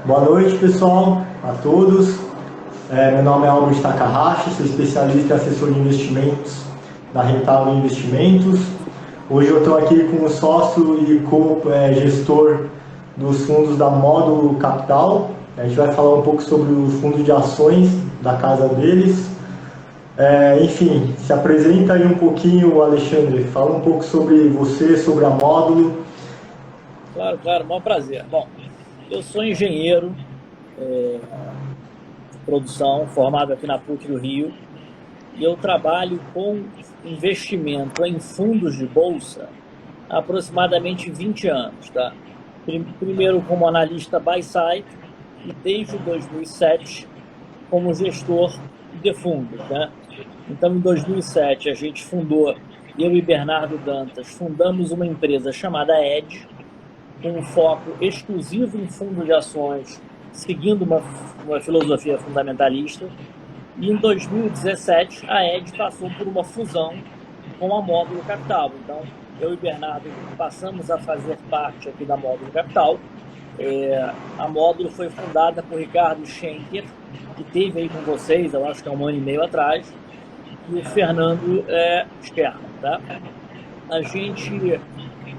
Boa noite, pessoal, a todos. Meu nome é Albert Takahashi, sou especialista e assessor de investimentos da Rentable Investimentos. Hoje eu estou aqui com o sócio e co-gestor dos fundos da Módulo Capital. A gente vai falar um pouco sobre o fundo de ações da casa deles. Enfim, se apresenta aí um pouquinho, Alexandre. Fala um pouco sobre você, sobre a Módulo. Claro, maior prazer. Bom, eu sou engenheiro de produção, formado aqui na PUC do Rio, e eu trabalho com investimento em fundos de bolsa há aproximadamente 20 anos. Tá? Primeiro como analista buy-side e desde 2007 como gestor de fundos. Né? Então, em 2007, a gente fundou, eu e Bernardo Dantas, fundamos uma empresa chamada Edge, com um foco exclusivo em fundo de ações, seguindo uma filosofia fundamentalista. E em 2017, a Edge passou por uma fusão com a Módulo Capital. Então, eu e Bernardo passamos a fazer parte aqui da Módulo Capital. A Módulo foi fundada por Ricardo Schenker, que esteve aí com vocês, eu acho que há 1 ano e meio atrás, e o Fernando Schermer. Tá? A gente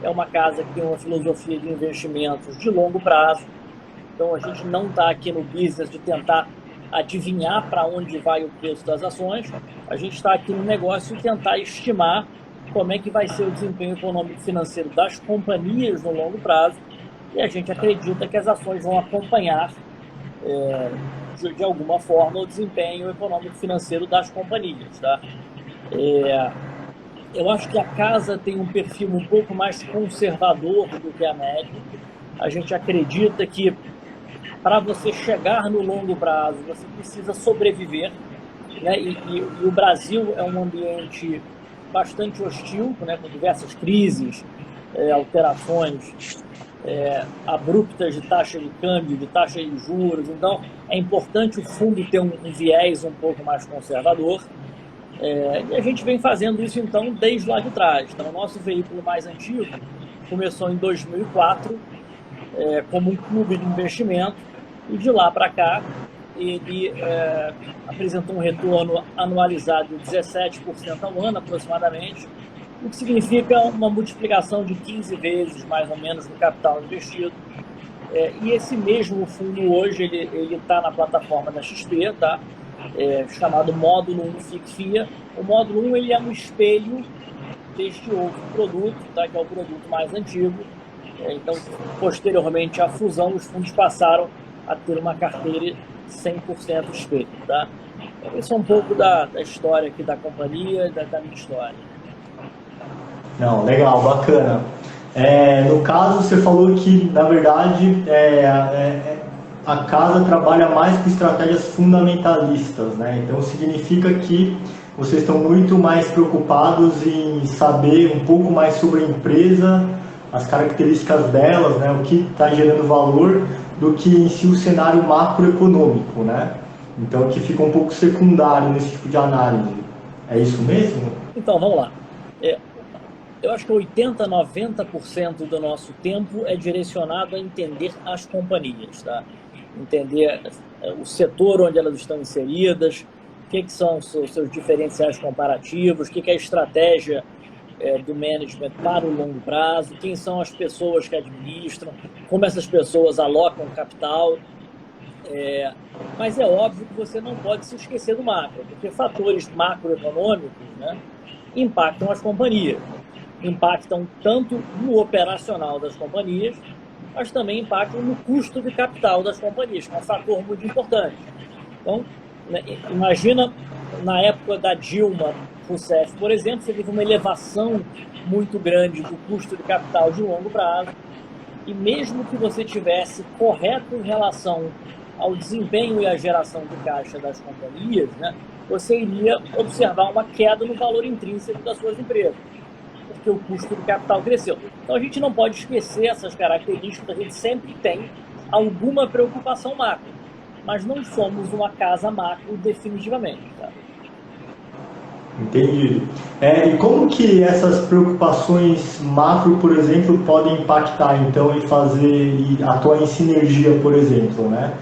é uma casa que tem uma filosofia de investimentos de longo prazo. Então, a gente não está aqui no business de tentar adivinhar para onde vai o preço das ações. A gente está aqui no negócio de tentar estimar como é que vai ser o desempenho econômico e financeiro das companhias no longo prazo. E a gente acredita que as ações vão acompanhar, de alguma forma, o desempenho econômico e financeiro das companhias. Tá? Eu acho que a casa tem um perfil um pouco mais conservador do que a média. A gente acredita que para você chegar no longo prazo, você precisa sobreviver. Né? E o Brasil é um ambiente bastante hostil, né? Com diversas crises, alterações abruptas de taxa de câmbio, de taxa de juros. Então, é importante o fundo ter um viés um pouco mais conservador. E a gente vem fazendo isso, então, desde lá de trás. Então, o nosso veículo mais antigo começou em 2004 como um clube de investimento, e de lá para cá ele apresentou um retorno anualizado de 17% ao ano, aproximadamente, o que significa uma multiplicação de 15 vezes, mais ou menos, do capital investido. E esse mesmo fundo hoje ele está na plataforma da XP, tá? Chamado Módulo 1 FICFIA. O Módulo 1 ele é um espelho deste outro produto, tá? Que é o produto mais antigo. Então, posteriormente à fusão, os fundos passaram a ter uma carteira 100% espelho. Tá? Então, esse é um pouco da história aqui da companhia, da minha história. Não, legal, bacana. No caso, você falou que, na verdade, a casa trabalha mais com estratégias fundamentalistas, né? Então, significa que vocês estão muito mais preocupados em saber um pouco mais sobre a empresa, as características delas, né? O que está gerando valor, do que em si o cenário macroeconômico, né? Então, que fica um pouco secundário nesse tipo de análise. É isso mesmo? Então, vamos lá. Eu acho que 80%, 90% do nosso tempo é direcionado a entender as companhias, tá? Entender o setor onde elas estão inseridas, o que são os seus diferenciais comparativos, o que é a estratégia do management para o longo prazo, quem são as pessoas que administram, como essas pessoas alocam capital. Mas é óbvio que você não pode se esquecer do macro, porque fatores macroeconômicos, né, impactam as companhias. Impactam tanto no operacional das companhias, mas também impactam no custo de capital das companhias, que é um fator muito importante. Então, imagina, na época da Dilma Rousseff, por exemplo, você teve uma elevação muito grande do custo de capital de longo prazo, e mesmo que você tivesse correto em relação ao desempenho e à geração de caixa das companhias, né, você iria observar uma queda no valor intrínseco das suas empresas, porque o custo de capital cresceu. Então, a gente não pode esquecer essas características, a gente sempre tem alguma preocupação macro, mas não somos uma casa macro definitivamente. Tá? Entendi. E como que essas preocupações macro, por exemplo, podem impactar então e atuar em sinergia, por exemplo, né?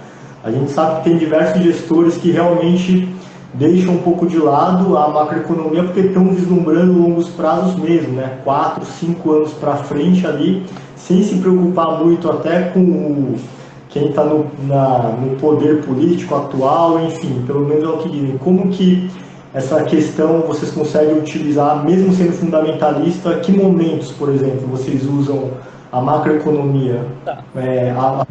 A gente sabe que tem diversos gestores que realmente deixam um pouco de lado a macroeconomia porque estão vislumbrando longos prazos mesmo, né? 4, 5 anos para frente ali, sem se preocupar muito até com quem está no poder político atual, enfim, pelo menos é o que dizem. Como que essa questão vocês conseguem utilizar, mesmo sendo fundamentalista, que momentos, por exemplo, vocês usam a macroeconomia Tá.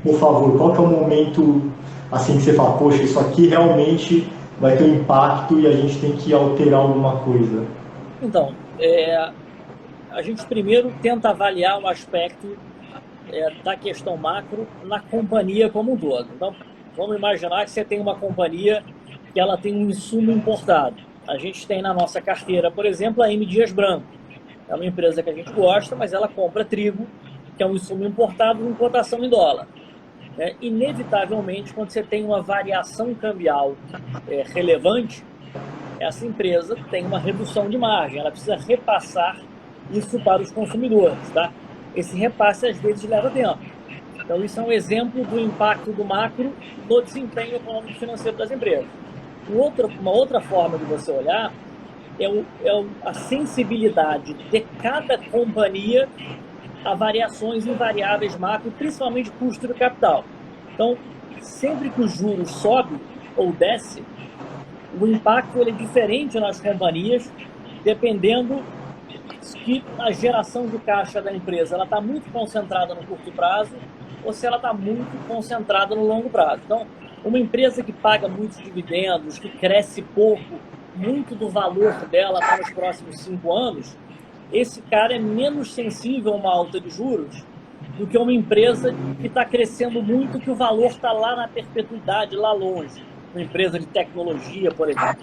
por favor? Qual que é o momento assim que você fala, poxa, isso aqui realmente vai ter um impacto e a gente tem que alterar alguma coisa? Então, a gente primeiro tenta avaliar o aspecto da questão macro na companhia como um todo. Então, vamos imaginar que você tem uma companhia que ela tem um insumo importado. A gente tem na nossa carteira, por exemplo, a M. Dias Branco. É uma empresa que a gente gosta, mas ela compra trigo, que é um insumo importado com cotação em dólar. Inevitavelmente, quando você tem uma variação cambial relevante, essa empresa tem uma redução de margem, ela precisa repassar isso para os consumidores, tá? Esse repasse às vezes leva tempo. Então isso é um exemplo do impacto do macro no desempenho econômico e financeiro das empresas. Uma outra forma de você olhar a sensibilidade de cada companhia a variações em variáveis macro, principalmente custo do capital. Então, sempre que os juros sobe ou desce, o impacto ele é diferente nas companhias, dependendo que a geração de caixa da empresa ela está muito concentrada no curto prazo ou se ela está muito concentrada no longo prazo. Então, uma empresa que paga muitos dividendos, que cresce pouco, muito do valor dela para os próximos 5 anos, esse cara é menos sensível a uma alta de juros do que uma empresa que está crescendo muito, que o valor está lá na perpetuidade, lá longe. Uma empresa de tecnologia, por exemplo.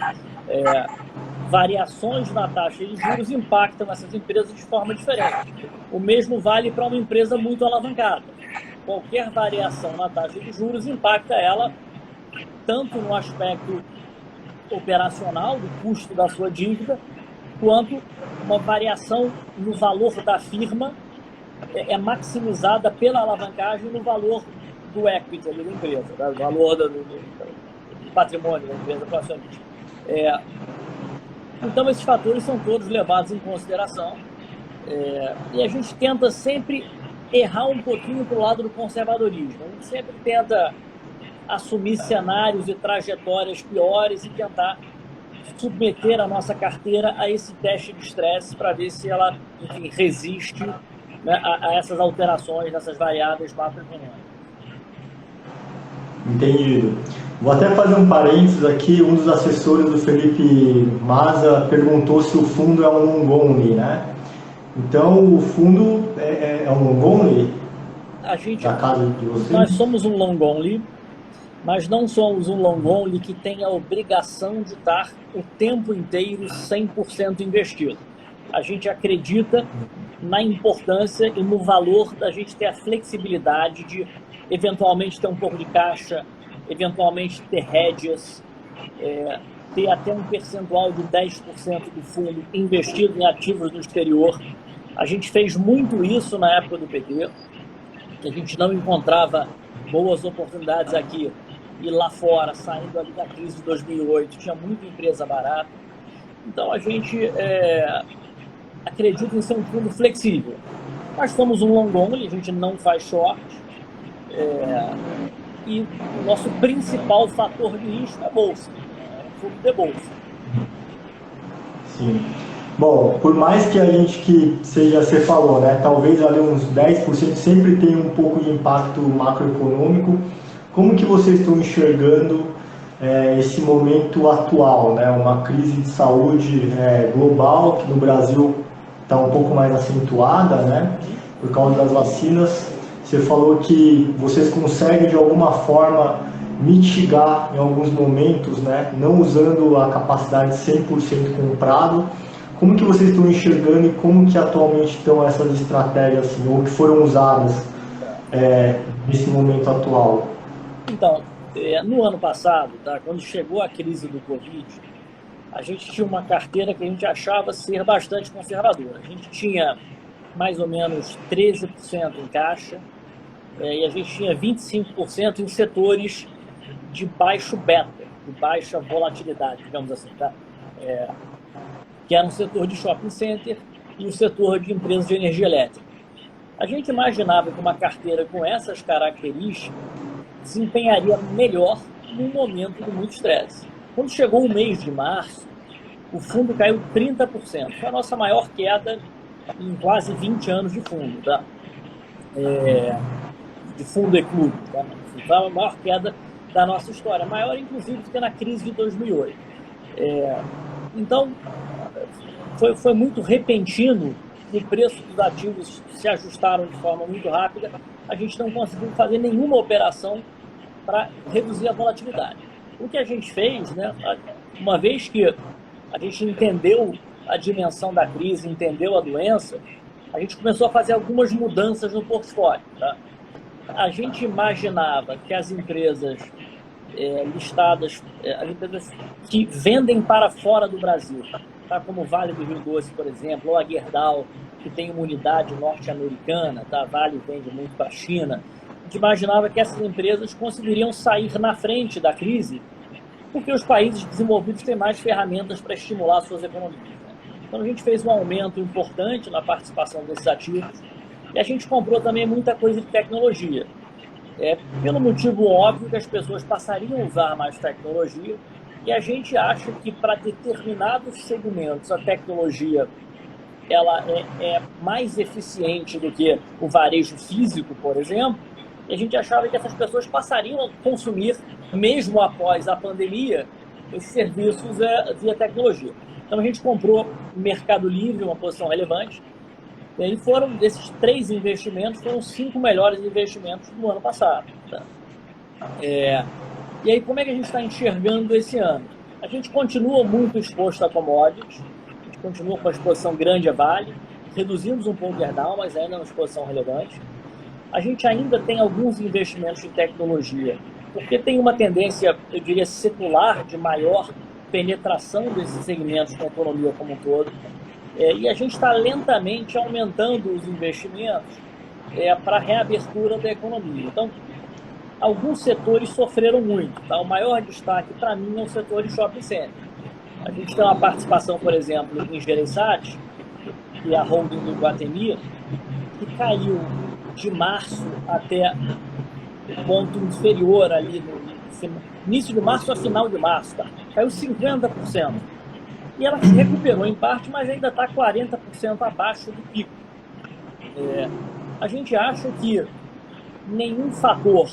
Variações na taxa de juros impactam essas empresas de forma diferente. O mesmo vale para uma empresa muito alavancada. Qualquer variação na taxa de juros impacta ela tanto no aspecto operacional, do custo da sua dívida, quanto uma variação no valor da firma é maximizada pela alavancagem no valor do equity da empresa, do valor do patrimônio da empresa para o acionista. Então, esses fatores são todos levados em consideração e a gente tenta sempre errar um pouquinho para o lado do conservadorismo. A gente sempre tenta assumir cenários e trajetórias piores e tentar submeter a nossa carteira a esse teste de estresse para ver se ela, enfim, resiste, né, a essas alterações, essas variáveis macroeconômicas. Entendido. Vou até fazer um parênteses aqui. Um dos assessores do Felipe Maza perguntou se o fundo é um long only, né? Então, o fundo é um long only? Da casa de vocês? Nós somos um long only, mas não somos um long only que tem a obrigação de estar o tempo inteiro 100% investido. A gente acredita na importância e no valor da gente ter a flexibilidade de eventualmente ter um pouco de caixa, eventualmente ter hedges, ter até um percentual de 10% do fundo investido em ativos no exterior. A gente fez muito isso na época do PT, que a gente não encontrava boas oportunidades aqui e lá fora, saindo ali da crise de 2008, tinha muita empresa barata. Então a gente acredita em ser um fundo flexível. Nós somos um long only, a gente não faz short, e o nosso principal fator de risco é a bolsa, o fundo de bolsa. Sim. Bom, por mais que a gente que seja, você falou, né, talvez ali uns 10% sempre tenha um pouco de impacto macroeconômico, como que vocês estão enxergando esse momento atual, né, uma crise de saúde global, que no Brasil está um pouco mais acentuada, né, por causa das vacinas. Você falou que vocês conseguem de alguma forma mitigar em alguns momentos, né, não usando a capacidade 100% comprado. Como que vocês estão enxergando e como que atualmente estão essas estratégias, assim, ou que foram usadas nesse momento atual? Então, no ano passado, tá, quando chegou a crise do Covid, a gente tinha uma carteira que a gente achava ser bastante conservadora. A gente tinha mais ou menos 13% em caixa, e a gente tinha 25% em setores de baixo beta, de baixa volatilidade, digamos assim, tá? Que era um setor de shopping center e o setor de empresas de energia elétrica. A gente imaginava que uma carteira com essas características desempenharia melhor num momento de muito estresse. Quando chegou o mês de março, o fundo caiu 30%. Foi a nossa maior queda em quase 20 anos de fundo, tá? De fundo e clube, tá? Foi a maior queda da nossa história, maior inclusive do que na crise de 2008. Então, foi muito repentino, o preço dos ativos se ajustaram de forma muito rápida, a gente não conseguiu fazer nenhuma operação para reduzir a volatilidade. O que a gente fez, né, uma vez que a gente entendeu a dimensão da crise, entendeu a doença, a gente começou a fazer algumas mudanças no portfólio, tá? A gente imaginava que as empresas listadas, as empresas que vendem para fora do Brasil, tá? Como o Vale do Rio Doce, por exemplo, ou a Gerdau, que tem uma unidade norte-americana, tá? Vale vende muito para a China. A gente imaginava que essas empresas conseguiriam sair na frente da crise, porque os países desenvolvidos têm mais ferramentas para estimular suas economias, né? Então a gente fez um aumento importante na participação desses ativos e a gente comprou também muita coisa de tecnologia. Pelo motivo óbvio que as pessoas passariam a usar mais tecnologia, e a gente acha que para determinados segmentos a tecnologia ela é mais eficiente do que o varejo físico, por exemplo, e a gente achava que essas pessoas passariam a consumir, mesmo após a pandemia, esses serviços via tecnologia. Então a gente comprou no Mercado Livre, uma posição relevante, e aí foram, desses 3 investimentos, foram os 5 melhores investimentos do ano passado, tá? E aí, como é que a gente está enxergando esse ano? A gente continua muito exposto a commodities, a gente continua com a exposição grande a Vale, reduzimos um pouco Gerdau, mas ainda é uma exposição relevante. A gente ainda tem alguns investimentos em tecnologia, porque tem uma tendência, eu diria, secular de maior penetração desses segmentos na economia como um todo. E a gente está lentamente aumentando os investimentos para a reabertura da economia. Então, alguns setores sofreram muito, tá? O maior destaque, para mim, é o setor de shopping center. A gente tem uma participação, por exemplo, em Jereissati, que é a holding do Iguatemi, que caiu de março até o ponto inferior ali, no início de março a final de março, tá? Caiu 50%. E ela se recuperou em parte, mas ainda está 40% abaixo do pico. A gente acha que nenhum fator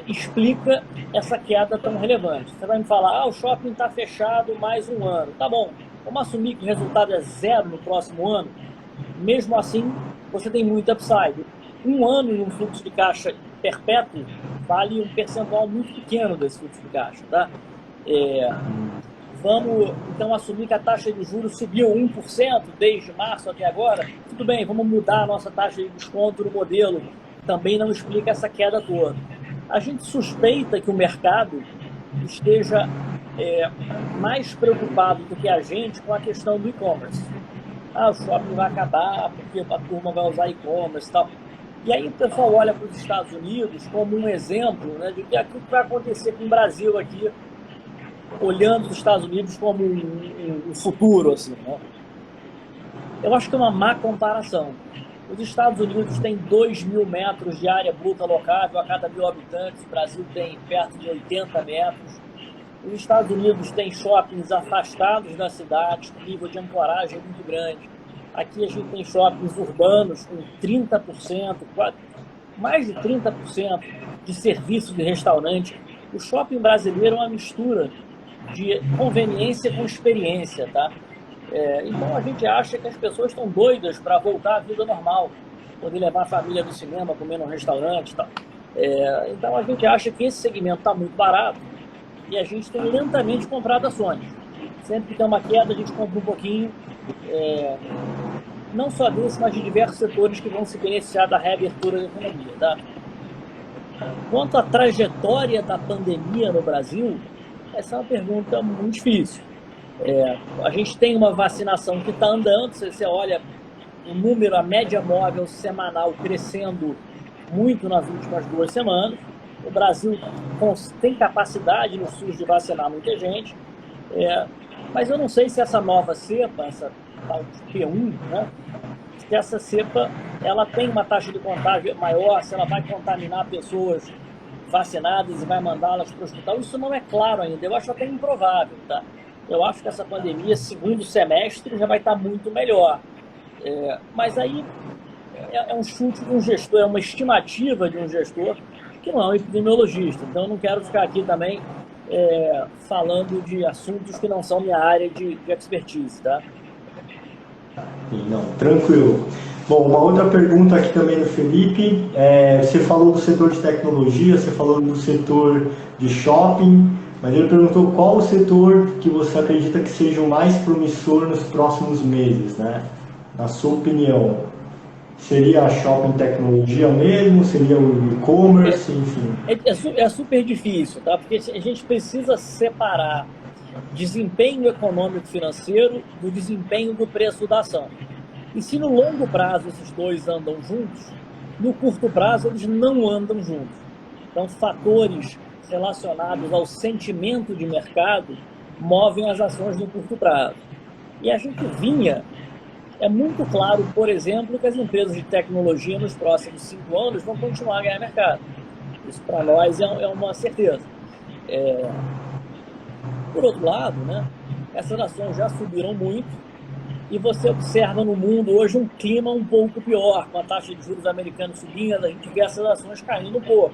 explica essa queda tão relevante. Você vai me falar, o shopping está fechado mais um ano. Tá bom, vamos assumir que o resultado é 0 no próximo ano. Mesmo assim, você tem muito upside. Um ano em um fluxo de caixa perpétuo vale um percentual muito pequeno desse fluxo de caixa, tá? Vamos, então, assumir que a taxa de juros subiu 1% desde março até agora. Tudo bem, vamos mudar a nossa taxa de desconto no modelo. Também não explica essa queda toda. A gente suspeita que o mercado esteja mais preocupado do que a gente com a questão do e-commerce. O shopping vai acabar porque a turma vai usar e-commerce e tal. E aí o pessoal olha para os Estados Unidos como um exemplo, né, de que aquilo que vai acontecer com o Brasil aqui, olhando os Estados Unidos como um futuro, assim, né? Eu acho que é uma má comparação. Os Estados Unidos têm 2.000 metros de área bruta locável a cada 1.000 habitantes, o Brasil tem perto de 80 metros. Os Estados Unidos têm shoppings afastados da cidade, com nível de ancoragem muito grande. Aqui a gente tem shoppings urbanos com 30%, mais de 30% de serviço de restaurante. O shopping brasileiro é uma mistura de conveniência com experiência, tá? Então a gente acha que as pessoas estão doidas para voltar à vida normal, poder levar a família no cinema, comer num restaurante e tal. Então a gente acha que esse segmento está muito barato e a gente tem lentamente comprado ações. Sempre que tem uma queda, a gente compra um pouquinho, não só desse, mas de diversos setores que vão se beneficiar da reabertura da economia, tá? Quanto à trajetória da pandemia no Brasil, essa é uma pergunta muito difícil. A gente tem uma vacinação que está andando, você olha o número, a média móvel semanal crescendo muito nas últimas 2 semanas. O Brasil tem capacidade no SUS de vacinar muita gente, mas eu não sei se essa nova cepa, essa tal de P1, né, se essa cepa ela tem uma taxa de contágio maior, se ela vai contaminar pessoas vacinadas e vai mandá-las para o hospital, isso não é claro ainda, eu acho até improvável, tá? Eu acho que essa pandemia, segundo semestre, já vai estar muito melhor. Mas aí é um chute de um gestor, é uma estimativa de um gestor que não é um epidemiologista. Então, eu não quero ficar aqui também falando de assuntos que não são minha área de expertise, tá? Não, tranquilo. Bom, uma outra pergunta aqui também do Felipe. Você falou do setor de tecnologia, você falou do setor de shopping, mas ele perguntou qual o setor que você acredita que seja o mais promissor nos próximos meses, né? Na sua opinião, seria a shopping tecnologia mesmo? Seria o e-commerce, enfim? É super difícil, tá? Porque a gente precisa separar desempenho econômico financeiro do desempenho do preço da ação. E se no longo prazo esses dois andam juntos, no curto prazo eles não andam juntos. Então, fatores relacionados ao sentimento de mercado movem as ações no curto prazo. E a gente é muito claro, por exemplo, que as empresas de tecnologia nos próximos 5 anos vão continuar a ganhar mercado. Isso para nós é uma certeza. Por outro lado, né, essas ações já subiram muito e você observa no mundo hoje um clima um pouco pior, com a taxa de juros americana subindo, a gente vê essas ações caindo um pouco.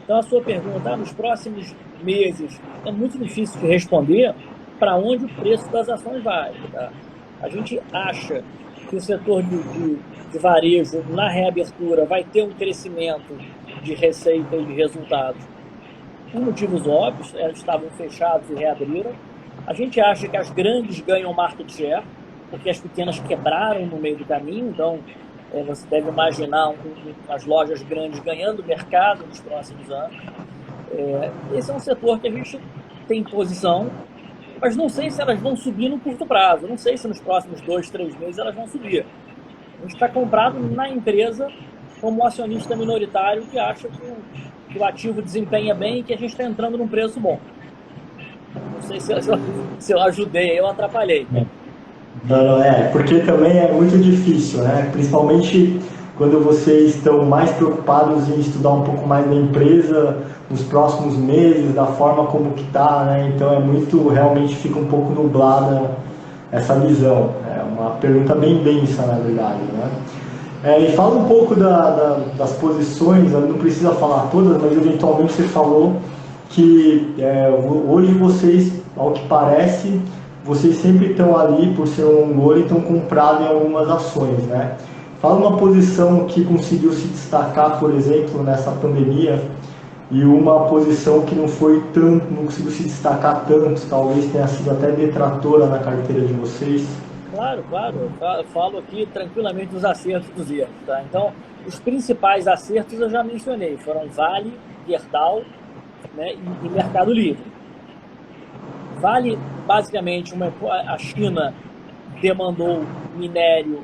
Então, a sua pergunta, nos próximos meses, é muito difícil de responder para onde o preço das ações vai. Tá? A gente acha que o setor de varejo, na reabertura, vai ter um crescimento de receita e de resultados por motivos óbvios, elas estavam fechados e reabriram. A gente acha que as grandes ganham market share, porque as pequenas quebraram no meio do caminho, então você deve imaginar as lojas grandes ganhando mercado nos próximos anos. Esse é um setor que a gente tem posição, mas não sei se elas vão subir no curto prazo, não sei se nos próximos 2, 3 meses elas vão subir. A gente está comprado na empresa como acionista minoritário que acha que o ativo desempenha bem e que a gente está entrando num preço bom. Não sei se eu ajudei, eu atrapalhei. Não, porque também é muito difícil, né? Principalmente quando vocês estão mais preocupados em estudar um pouco mais da empresa nos próximos meses, da forma como que está, né? Então realmente fica um pouco nublada essa visão. É uma pergunta bem densa, na verdade, né? E fala um pouco das posições, não precisa falar todas, mas eventualmente você falou que hoje vocês, ao que parece, vocês sempre estão ali, por ser um long e estão comprados em algumas ações, né? Fala uma posição que conseguiu se destacar, por exemplo, nessa pandemia, e uma posição que não conseguiu se destacar tanto, talvez tenha sido até detratora na carteira de vocês. Claro, eu falo aqui tranquilamente dos acertos e dos erros, tá? Então, os principais acertos eu já mencionei, foram Vale, Gerdau, né, e Mercado Livre. Vale, basicamente, a China demandou minério,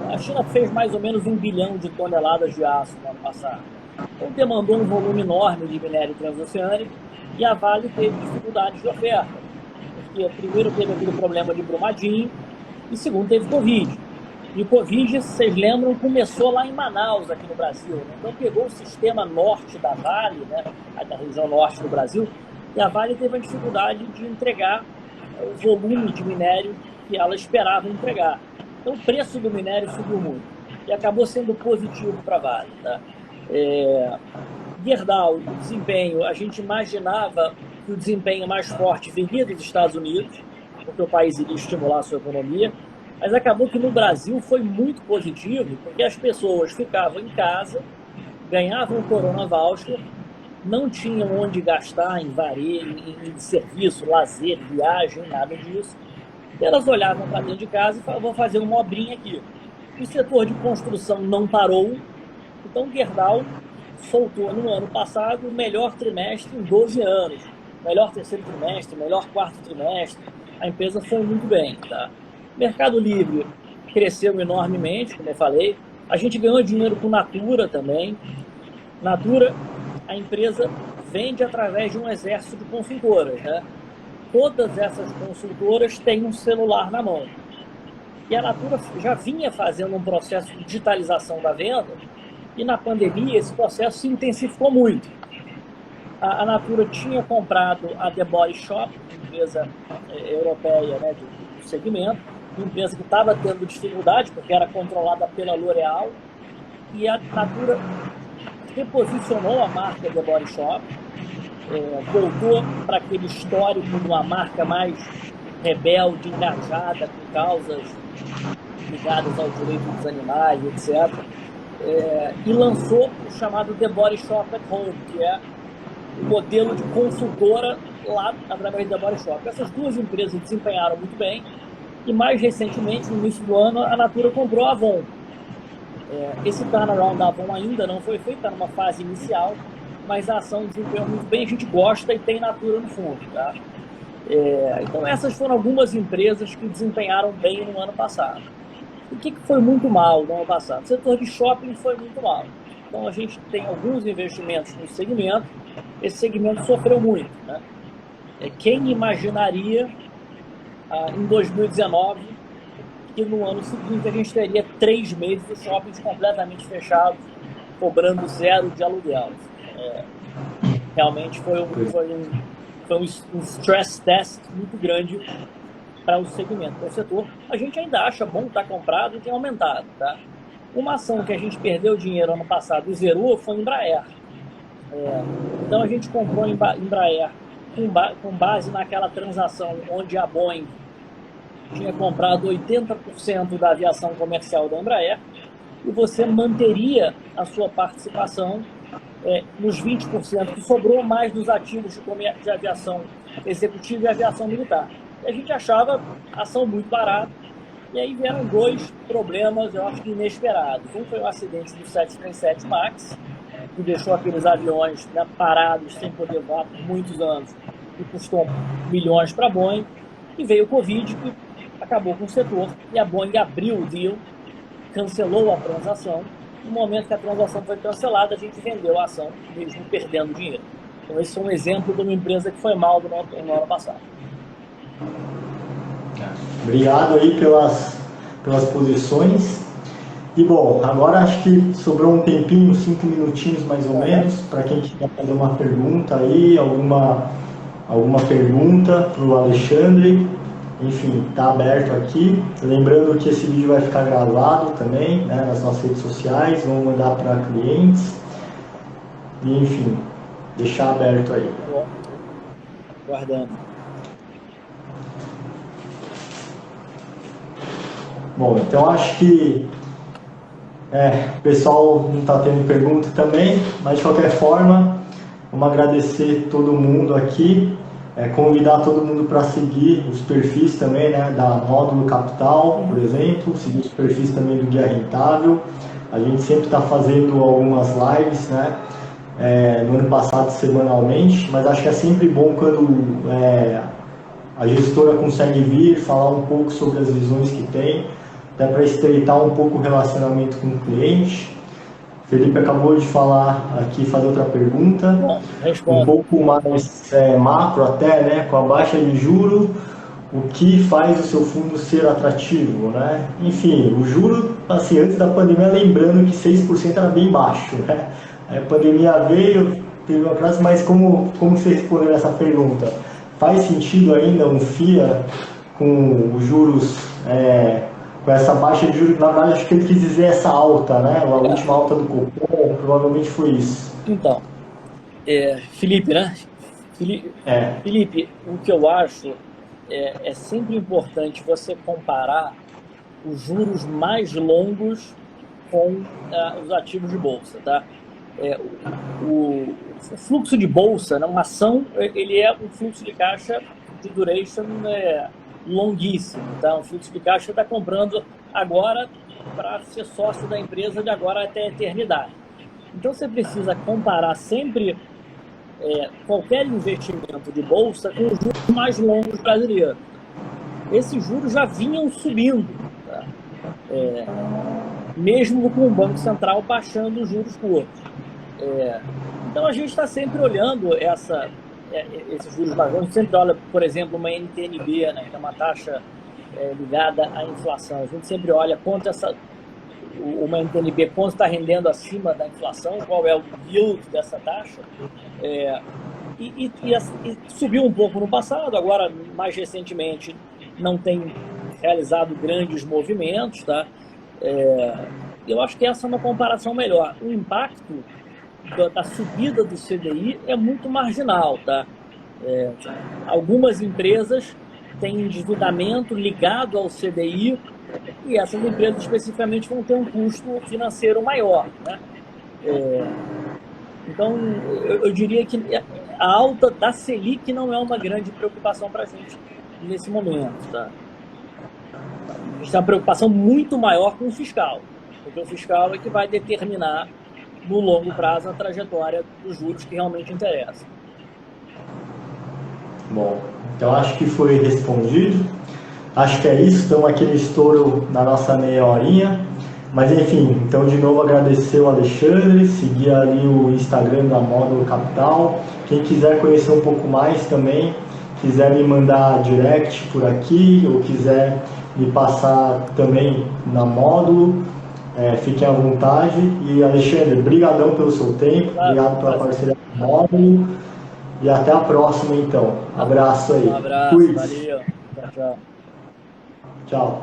a China fez mais ou menos 1 bilhão de toneladas de aço no ano passado. Então, demandou um volume enorme de minério transoceânico e a Vale teve dificuldades de oferta. Porque primeiro teve aquele problema de Brumadinho e segundo teve Covid. E o Covid, vocês lembram, começou lá em Manaus, aqui no Brasil. Né? Então pegou o sistema norte da Vale, né? Da região norte do Brasil, e a Vale teve a dificuldade de entregar o volume de minério que ela esperava entregar. Então o preço do minério subiu muito e acabou sendo positivo para a Vale. Tá? Gerdau, o desempenho, a gente imaginava que o desempenho mais forte viria dos Estados Unidos, porque o país iria estimular a sua economia, mas acabou que no Brasil foi muito positivo, porque as pessoas ficavam em casa, ganhavam o Corona Voucher, não tinham onde gastar em varejo, em serviço, lazer, viagem, nada disso. E elas olhavam para dentro de casa e falavam, vou fazer uma obrinha aqui. O setor de construção não parou, então Gerdau soltou no ano passado o melhor trimestre em 12 anos. melhor terceiro trimestre, melhor quarto trimestre, a empresa foi muito bem. Tá? Mercado Livre cresceu enormemente, como eu falei. A gente ganhou dinheiro com Natura também. Natura, a empresa vende através de um exército de consultoras, né? Todas essas consultoras têm um celular na mão. E a Natura já vinha fazendo um processo de digitalização da venda, e na pandemia esse processo se intensificou muito. A Natura tinha comprado a The Body Shop, empresa europeia, né, do segmento, uma empresa que estava tendo dificuldade, porque era controlada pela L'Oréal, e a Natura reposicionou a marca The Body Shop, voltou para aquele histórico de uma marca mais rebelde, engajada com causas ligadas ao direito dos animais, etc. E lançou o chamado The Body Shop at Home, que é o modelo de consultora lá através da The Body Shop. Essas duas empresas desempenharam muito bem e, mais recentemente, no início do ano, a Natura comprou a Avon. Esse turnaround da Avon ainda não foi feito, está numa fase inicial, mas a ação desempenhou muito bem, a gente gosta e tem Natura no fundo. Tá? Então essas foram algumas empresas que desempenharam bem no ano passado. O que foi muito mal no ano passado? O setor de shopping foi muito mal. Então a gente tem alguns investimentos no segmento, esse segmento sofreu muito. Né? Quem imaginaria em 2019 que no ano seguinte a gente teria 3 meses de shoppings completamente fechados, cobrando 0 de aluguel. Realmente foi um stress test muito grande para o segmento, para o setor. A gente ainda acha bom estar comprado e tem aumentado. Tá? Uma ação que a gente perdeu dinheiro ano passado e zerou foi a Embraer. Então a gente comprou Embraer com base naquela transação onde a Boeing tinha comprado 80% da aviação comercial da Embraer e você manteria a sua participação nos 20% que sobrou, mais dos ativos de aviação executiva e aviação militar. E a gente achava a ação muito barata, e aí vieram 2 problemas, eu acho que inesperados. Um foi o acidente do 737 MAX, que deixou aqueles aviões, né, parados, sem poder voar por muitos anos, e custou milhões para a Boeing, e veio o Covid, que acabou com o setor, e a Boeing abriu o deal, cancelou a transação. No momento que a transação foi cancelada, a gente vendeu a ação, mesmo perdendo dinheiro. Então esse é um exemplo de uma empresa que foi mal no ano passado. Obrigado aí pelas posições. E bom, agora acho que sobrou um tempinho, 5 minutinhos mais ou menos, para quem quiser fazer uma pergunta aí, alguma pergunta para o Alexandre. Enfim, está aberto aqui. Lembrando que esse vídeo vai ficar gravado também, né, nas nossas redes sociais, vamos mandar para clientes. E, enfim, deixar aberto aí. Guardando. Bom, então acho que o pessoal não está tendo pergunta também, mas de qualquer forma, vamos agradecer todo mundo aqui. Convidar todo mundo para seguir os perfis também, né, da Módulo Capital, por exemplo, seguir os perfis também do Guia Rentável. A gente sempre está fazendo algumas lives, né, no ano passado semanalmente, mas acho que é sempre bom quando a gestora consegue vir falar um pouco sobre as visões que tem, até para estreitar um pouco o relacionamento com o cliente. Felipe acabou de falar aqui, fazer outra pergunta, um pouco mais macro até, né? Com a baixa de juros, o que faz o seu fundo ser atrativo, né? Enfim, o juro, assim, antes da pandemia, lembrando que 6% era bem baixo, né? A pandemia veio, teve uma classe, mas como você respondeu essa pergunta? Faz sentido ainda um FIA com os juros... com essa baixa de juros, na verdade, acho que ele quis dizer essa alta, né? A última alta do cupom, provavelmente foi isso. Então, Felipe, né? Felipe, o que eu acho é sempre importante você comparar os juros mais longos com os ativos de bolsa, tá? O fluxo de bolsa, né, uma ação, ele é um fluxo de caixa de duration longuíssimo, tá? Um fluxo de caixa que está comprando agora para ser sócio da empresa de agora até a eternidade. Então você precisa comparar sempre qualquer investimento de bolsa com os juros mais longos brasileiros. Esses juros já vinham subindo, tá? Mesmo com o Banco Central baixando os juros curtos. Então a gente está sempre olhando esses juros mais longos. A gente sempre olha, por exemplo, uma NTN-B, né, que é uma taxa ligada à inflação. A gente sempre olha quanto uma NTN-B quanto está rendendo acima da inflação, qual é o yield dessa taxa. E subiu um pouco no passado, agora mais recentemente não tem realizado grandes movimentos, tá? Eu acho que essa é uma comparação melhor. O impacto da subida do CDI é muito marginal, tá? Algumas empresas têm endividamento ligado ao CDI e essas empresas especificamente vão ter um custo financeiro maior, né? Então, eu diria que a alta da Selic não é uma grande preocupação para a gente nesse momento, tá? A gente tem uma preocupação muito maior com o fiscal, porque o fiscal é que vai determinar no longo prazo a trajetória dos juros que realmente interessa. Bom, então acho que foi respondido. Acho que é isso, estamos aqui no estouro na nossa meia horinha. Mas enfim, então de novo agradecer o Alexandre, seguir ali o Instagram da Módulo Capital. Quem quiser conhecer um pouco mais também, quiser me mandar direct por aqui, ou quiser me passar também na Módulo, fiquem à vontade. E Alexandre, brigadão pelo seu tempo, obrigado pela parceria com o Módulo, e até a próxima então. Abraço aí. Um abraço, valeu. Tchau, tchau. Tchau.